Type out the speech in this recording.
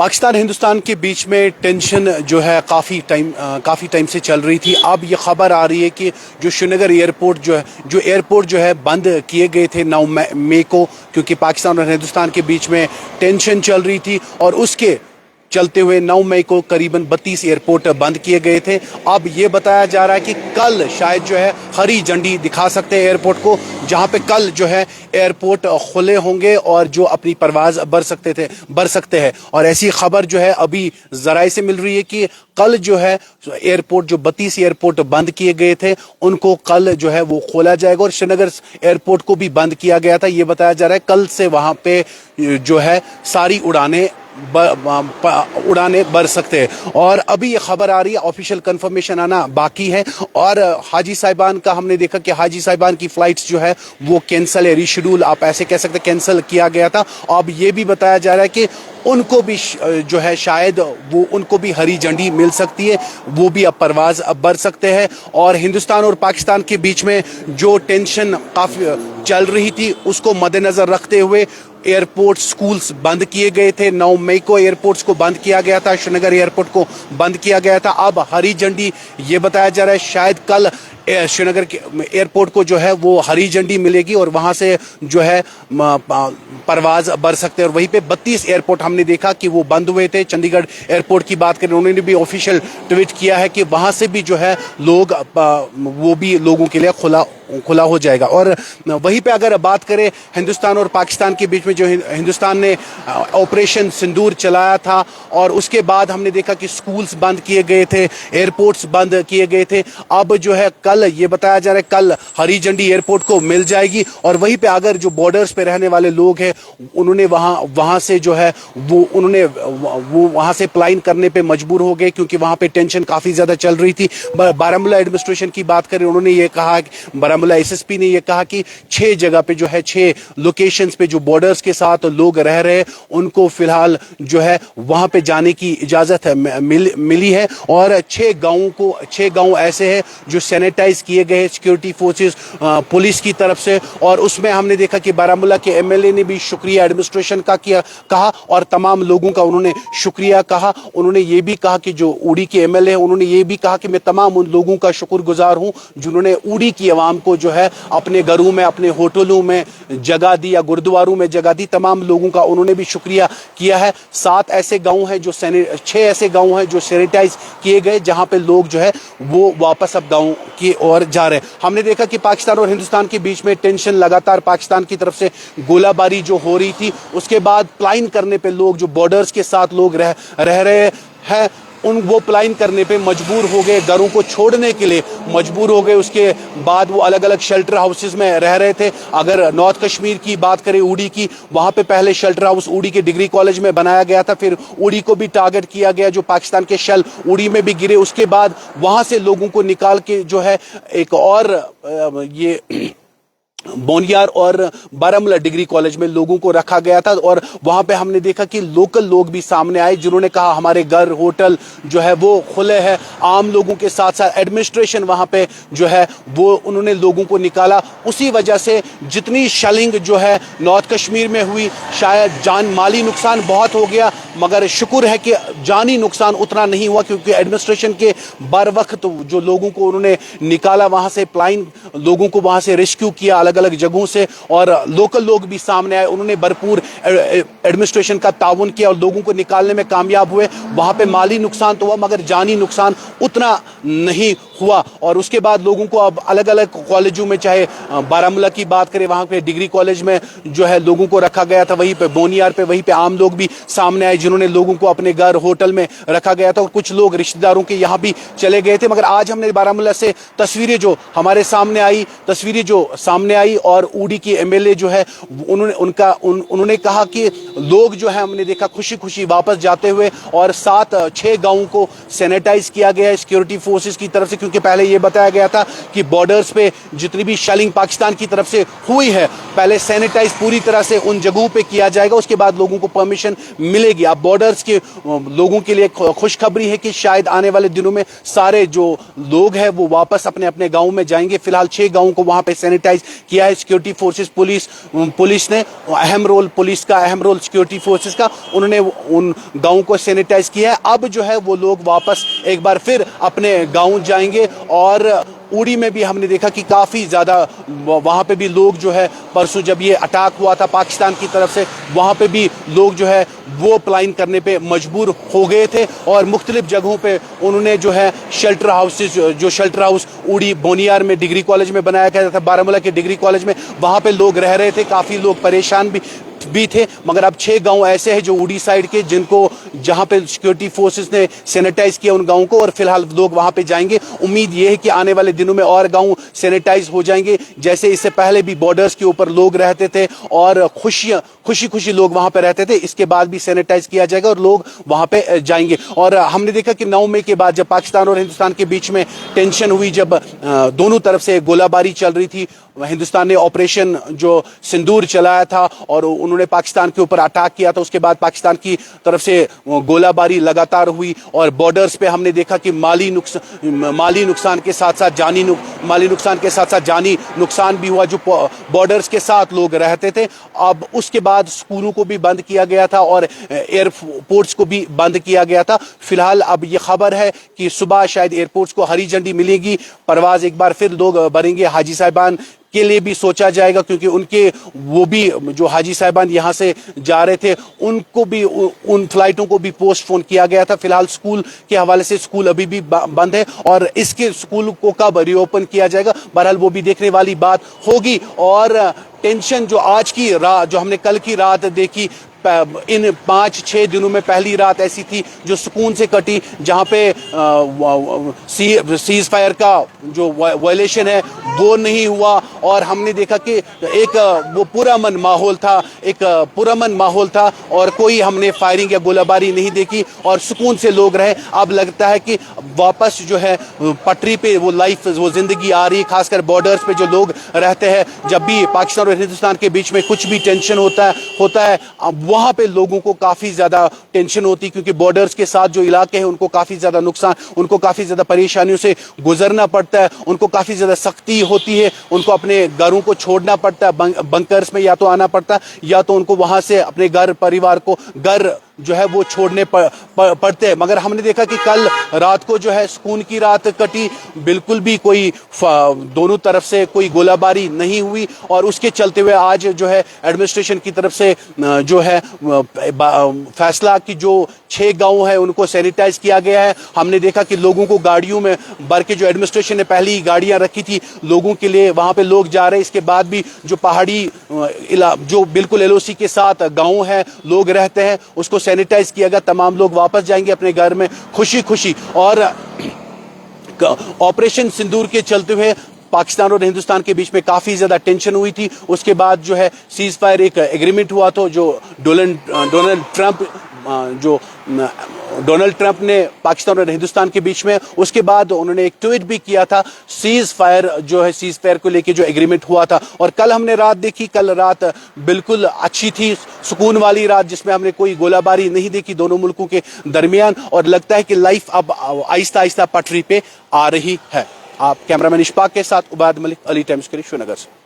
पाकिस्तान हिंदुस्तान के बीच में टेंशन जो है काफ़ी टाइम से चल रही थी। अब ये खबर आ रही है कि जो श्रीनगर एयरपोर्ट जो है बंद किए गए थे 9 मई को, क्योंकि पाकिस्तान और हिंदुस्तान के बीच में टेंशन चल रही थी और उसके चलते हुए 9 मई को करीबन 32 एयरपोर्ट बंद किए गए थे। अब ये बताया जा रहा है कि कल शायद जो है हरी झंडी दिखा सकते हैं एयरपोर्ट को, जहां पे कल जो है एयरपोर्ट खुले होंगे और जो अपनी परवाज भर सकते हैं। और ऐसी खबर जो है अभी जराए से मिल रही है कि कल जो है एयरपोर्ट, जो 32 एयरपोर्ट बंद किए गए थे, उनको कल जो है वो खोला जाएगा। और श्रीनगर एयरपोर्ट को भी बंद किया गया था। ये बताया जा रहा है कल से वहां पे जो है सारी उड़ानें भर सकते हैं। और अभी ये खबर आ रही है, ऑफिशियल कंफर्मेशन आना बाकी है। और हाजी साहिबान का हमने देखा कि हाजी साहिबान की फ्लाइट्स जो है वो कैंसिल है, रीशेड्यूल आप ऐसे कह सकते, कैंसिल किया गया था। अब ये भी बताया जा रहा है कि उनको भी जो है शायद उनको भी हरी झंडी मिल सकती है, वो भी अब परवाज भर सकते हैं। और हिंदुस्तान और पाकिस्तान के बीच में जो टेंशन काफ़ी चल रही थी, उसको मद्देनजर रखते हुए एयरपोर्ट, स्कूल्स बंद किए गए थे। 9 मई को एयरपोर्ट्स को बंद किया गया था, श्रीनगर एयरपोर्ट को बंद किया गया था। अब हरी झंडी ये बताया जा रहा है शायद कल श्रीनगर के एयरपोर्ट को जो है वो हरी झंडी मिलेगी और वहां से जो है परवाज भर सकते हैं। और वहीं पे 32 एयरपोर्ट हमने देखा कि वो बंद हुए थे। चंडीगढ़ एयरपोर्ट की बात करें, उन्होंने भी ऑफिशियल ट्वीट किया है कि वहां से भी जो है लोग वो भी लोगों के लिए खुला हो जाएगा। और वहीं पे अगर बात करें हिंदुस्तान और पाकिस्तान के बीच में, जो हिंदुस्तान ने ऑपरेशन सिंदूर चलाया था और उसके बाद हमने देखा कि स्कूल्स बंद किए गए थे, एयरपोर्ट्स बंद किए गए थे। अब जो है कल ये बताया जा रहा है कल हरी झंडी एयरपोर्ट को मिल जाएगी। और वहीं पे अगर जो बॉर्डर्स पे रहने वाले लोग हैं, उन्होंने वहां से जो है वो वहां से प्लाइन करने पे मजबूर हो गए, क्योंकि वहां पे टेंशन काफी ज्यादा चल रही थी। बारामूला एडमिनिस्ट्रेशन की बात करें, उन्होंने ये कहा, बारामूला एसएसपी ने ये कहा कि 6 जगह पे जो है 6 लोकेशंस पे जो बॉर्डर्स के साथ लोग रह रहे हैं, उनको फिलहाल जो है वहां पे जाने की इजाजत मिली है। और 6 गांव ऐसे हैं जो सैनिटाइज किए गए सिक्योरिटी फोर्सेस, पुलिस की तरफ से। और उसमें हमने देखा कि बारामूला के एमएलए ने भी शुक्रिया एडमिनिस्ट्रेशन का कहा और तमाम लोगों का उन्होंने शुक्रिया कहा। उन्होंने ये भी कहा कि जो उड़ी के एमएलए हैं, उन्होंने ये भी कहा कि मैं तमाम उन लोगों का शुक्रगुजार हूं जिन्होंने उड़ी की आवाम को जो है अपने घरों में, अपने होटलों में जगह दी या गुरुद्वारों में जगह दी। तमाम लोगों का उन्होंने भी शुक्रिया किया है। 6 ऐसे गांव हैं जो सैनिटाइज किए गए, जहां पे लोग जो है वो वापस अब गांव की ओर जा रहे हैं। हमने देखा कि पाकिस्तान और हिंदुस्तान के बीच में टेंशन लगातार, पाकिस्तान की तरफ से गोलाबारी जो हो रही थी, उसके बाद प्लाइन करने पे लोग, जो बॉर्डर्स के साथ लोग रह रहे हैं, वो प्लाइन करने पे मजबूर हो गए, घरों को छोड़ने के लिए मजबूर हो गए। उसके बाद वो अलग अलग शेल्टर हाउसेस में रह रहे थे। अगर नॉर्थ कश्मीर की बात करें, उड़ी की, वहां पे पहले शेल्टर हाउस उड़ी के डिग्री कॉलेज में बनाया गया था, फिर उड़ी को भी टारगेट किया गया, जो पाकिस्तान के शेल उड़ी में भी गिरे। उसके बाद वहां से लोगों को निकाल के जो है एक और ये बोनियार और बारामूला डिग्री कॉलेज में लोगों को रखा गया था। और वहां पे हमने देखा कि लोकल लोग भी सामने आए, जिन्होंने कहा हमारे घर, होटल जो है वो खुले हैं। आम लोगों के साथ साथ एडमिनिस्ट्रेशन वहां पे जो है वो उन्होंने लोगों को निकाला। उसी वजह से जितनी शेलिंग जो है नॉर्थ कश्मीर में हुई, शायद माली नुकसान बहुत हो गया, मगर शुक्र है कि जानी नुकसान उतना नहीं हुआ, क्योंकि एडमिनिस्ट्रेशन के बर वक्त जो लोगों को उन्होंने निकाला वहां से, प्लाइन लोगों को वहां से रेस्क्यू किया अलग अलग जगहों से। और लोकल लोग भी सामने आए, उन्होंने भरपूर एडमिनिस्ट्रेशन का ताउन किया और लोगों को निकालने में कामयाब हुए। वहां पे माली नुकसान तो हुआ, मगर जानी नुकसान उतना नहीं हुआ। और उसके बाद लोगों को अब अलग अलग कॉलेजों में, चाहे बारामूला की बात करें, वहां पे डिग्री कॉलेज में जो है लोगों को रखा गया था, वहीं पे बोनियार पे, वहीं पे आम लोग भी सामने आए, जिन्होंने लोगों को अपने घर, होटल में रखा गया था। और कुछ लोग रिश्तेदारों के यहाँ भी चले गए थे। मगर आज हमने बारामूला से तस्वीरें जो हमारे सामने आई और उड़ी की एमएलए जो है उन्होंने कहा कि लोग जो है हमने देखा खुशी खुशी वापस जाते हुए। और 6 गांवों को सैनिटाइज किया गया है सिक्योरिटी फोर्सेस की तरफ से, क्योंकि کیونکہ پہلے یہ بتایا گیا تھا کہ بارڈرز پہ جتنی بھی شیلنگ پاکستان کی طرف سے ہوئی ہے پہلے سینیٹائز پوری طرح سے ان جگہوں پہ کیا جائے گا, اس کے بعد لوگوں کو پرمیشن ملے گی. اب بارڈرز کے لوگوں کے لیے خوشخبری ہے کہ شاید آنے والے دنوں میں سارے جو لوگ ہیں وہ واپس اپنے اپنے گاؤں میں جائیں گے. فی الحال 6 گاؤں کو وہاں پہ سینیٹائز کیا ہے. سیکورٹی فورسز پولیس نے اہم رول, پولیس کا اہم رول سیکورٹی فورسز کا, انہوں نے ان گاؤں کو سینیٹائز کیا ہے. اب جو ہے وہ لوگ واپس ایک بار پھر اپنے گاؤں جائیں گے. اور اوڑی میں بھی ہم نے دیکھا کہ کافی زیادہ وہاں پہ بھی لوگ جو ہے پرسوں جب یہ اٹیک ہوا تھا پاکستان کی طرف سے وہاں پہ بھی لوگ جو ہے وہ پلائن کرنے پہ مجبور ہو گئے تھے اور مختلف جگہوں پہ انہوں نے جو ہے شیلٹر ہاؤسز, جو شیلٹر ہاؤس اوڑی بونیار میں ڈگری کالج میں بنایا گیا تھا, بارہمولہ کے ڈگری کالج میں, وہاں پہ لوگ رہ رہے تھے. کافی لوگ پریشان بھی تھے. مگر اب 6 گاؤں ایسے ہیں جو اوڑی سائڈ کے جن کو جہاں پہ سیکورٹی فورسز نے سینیٹائز کیا ان گاؤں کو, اور فی الحال لوگ وہاں پہ جائیں گے. امید یہ ہے کہ آنے والے دنوں میں اور گاؤں سینیٹائز ہو جائیں گے. جیسے اس سے پہلے بھی بارڈرز کے اوپر لوگ رہتے تھے اور خوشی لوگ وہاں پہ رہتے تھے, اس کے بعد بھی سینیٹائز کیا جائے گا اور لوگ وہاں پہ جائیں گے. اور ہم نے دیکھا کہ 9 مئی کے بعد جب پاکستان اور ہندوستان کے بیچ میں ٹینشن ہوئی, جب دونوں طرف سے گولہ باری چل رہی تھی, ہندوستان نے آپریشن جو سندور چلایا تھا اور انہوں نے پاکستان کے اوپر اٹیک کیا تھا, اس کے بعد پاکستان کی طرف سے گولہ باری لگاتار ہوئی اور بارڈرز پہ ہم نے دیکھا کہ مالی نقصان کے ساتھ ساتھ جانی نقصان بھی ہوا جو بارڈرز کے ساتھ لوگ رہتے تھے. اب اس کے بعد اسکولوں کو بھی بند کیا گیا تھا اور ایئرپورٹس کو بھی بند کیا گیا تھا. فی الحال اب یہ خبر ہے کہ صبح شاید ایئرپورٹس کو ہری جھنڈی ملے گی, پرواز ایک بار پھر لوگ بھریں گے. حاجی صاحبان کے لیے بھی سوچا جائے گا کیونکہ ان کے وہ بھی جو حاجی صاحبان یہاں سے جا رہے تھے ان کو بھی ان فلائٹوں کو بھی پوسٹ پون کیا گیا تھا. فی الحال اسکول کے حوالے سے اسکول ابھی بھی بند ہے اور اس کے اسکول کو کب ری اوپن کیا جائے گا بہرحال وہ بھی دیکھنے والی بات ہوگی. اور ٹینشن جو آج کی رات, جو ہم نے کل کی رات دیکھی, ان 5-6 دنوں میں پہلی رات ایسی تھی جو سکون سے کٹی جہاں پہ سیز فائر کا جو وائلیشن ہے وہ نہیں ہوا. اور ہم نے دیکھا کہ ایک وہ پرامن ماحول تھا اور کوئی ہم نے فائرنگ یا گولہ باری نہیں دیکھی اور سکون سے لوگ رہے. اب لگتا ہے کہ واپس جو ہے پٹری پہ وہ لائف, وہ زندگی آ رہی, خاص کر بارڈرز پہ جو لوگ رہتے ہیں. جب بھی پاکستان اور ہندوستان کے بیچ میں کچھ بھی ٹینشن ہوتا ہے وہاں پہ لوگوں کو کافی زیادہ ٹینشن ہوتی کیونکہ بارڈرز کے ساتھ جو علاقے ہیں ان کو کافی زیادہ نقصان, ان کو کافی زیادہ پریشانیوں سے گزرنا پڑتا ہے, ان کو کافی زیادہ سختی ہوتی ہے, ان کو اپنے گھروں کو چھوڑنا پڑتا ہے, بنکرز میں یا تو آنا پڑتا ہے یا تو ان کو وہاں سے اپنے پریوار کو جو ہے وہ چھوڑنے پڑتے ہیں. مگر ہم نے دیکھا کہ کل رات کو جو ہے سکون کی رات کٹی, بالکل بھی کوئی دونوں طرف سے کوئی گولہ باری نہیں ہوئی اور اس کے چلتے ہوئے آج جو ہے ایڈمنسٹریشن کی طرف سے جو ہے فیصلہ کہ جو 6 گاؤں ہیں ان کو سینیٹائز کیا گیا ہے. ہم نے دیکھا کہ لوگوں کو گاڑیوں میں بھر کے, جو ایڈمنسٹریشن نے پہلی گاڑیاں رکھی تھی لوگوں کے لیے, وہاں پہ لوگ جا رہے ہیں. اس کے بعد بھی جو پہاڑی جو بالکل ایل او سی کے ساتھ گاؤں ہے لوگ رہتے ہیں اس کو سینیٹائز کیا گیا. تمام لوگ واپس جائیں گے اپنے گھر میں خوشی. اور آپریشن سندور کے چلتے ہوئے پاکستان اور ہندوستان کے بیچ میں کافی زیادہ ٹینشن ہوئی تھی. اس کے بعد جو ہے سیز فائر ایک ایگریمنٹ ہوا تو جو ڈونلڈ ٹرمپ نے پاکستان اور ہندوستان کے بیچ میں, اس کے بعد انہوں نے ایک ٹویٹ بھی کیا تھا سیز فائر کو لے کے جو ایگریمنٹ ہوا تھا. اور کل ہم نے رات دیکھی, کل رات بالکل اچھی تھی, سکون والی رات جس میں ہم نے کوئی گولہ باری نہیں دیکھی دونوں ملکوں کے درمیان. اور لگتا ہے کہ لائف اب آہستہ پٹری پہ آ رہی ہے. آپ کیمرہ مین اشفاق کے ساتھ عبید ملک, علی ٹائمز کے لیے شری نگر سے.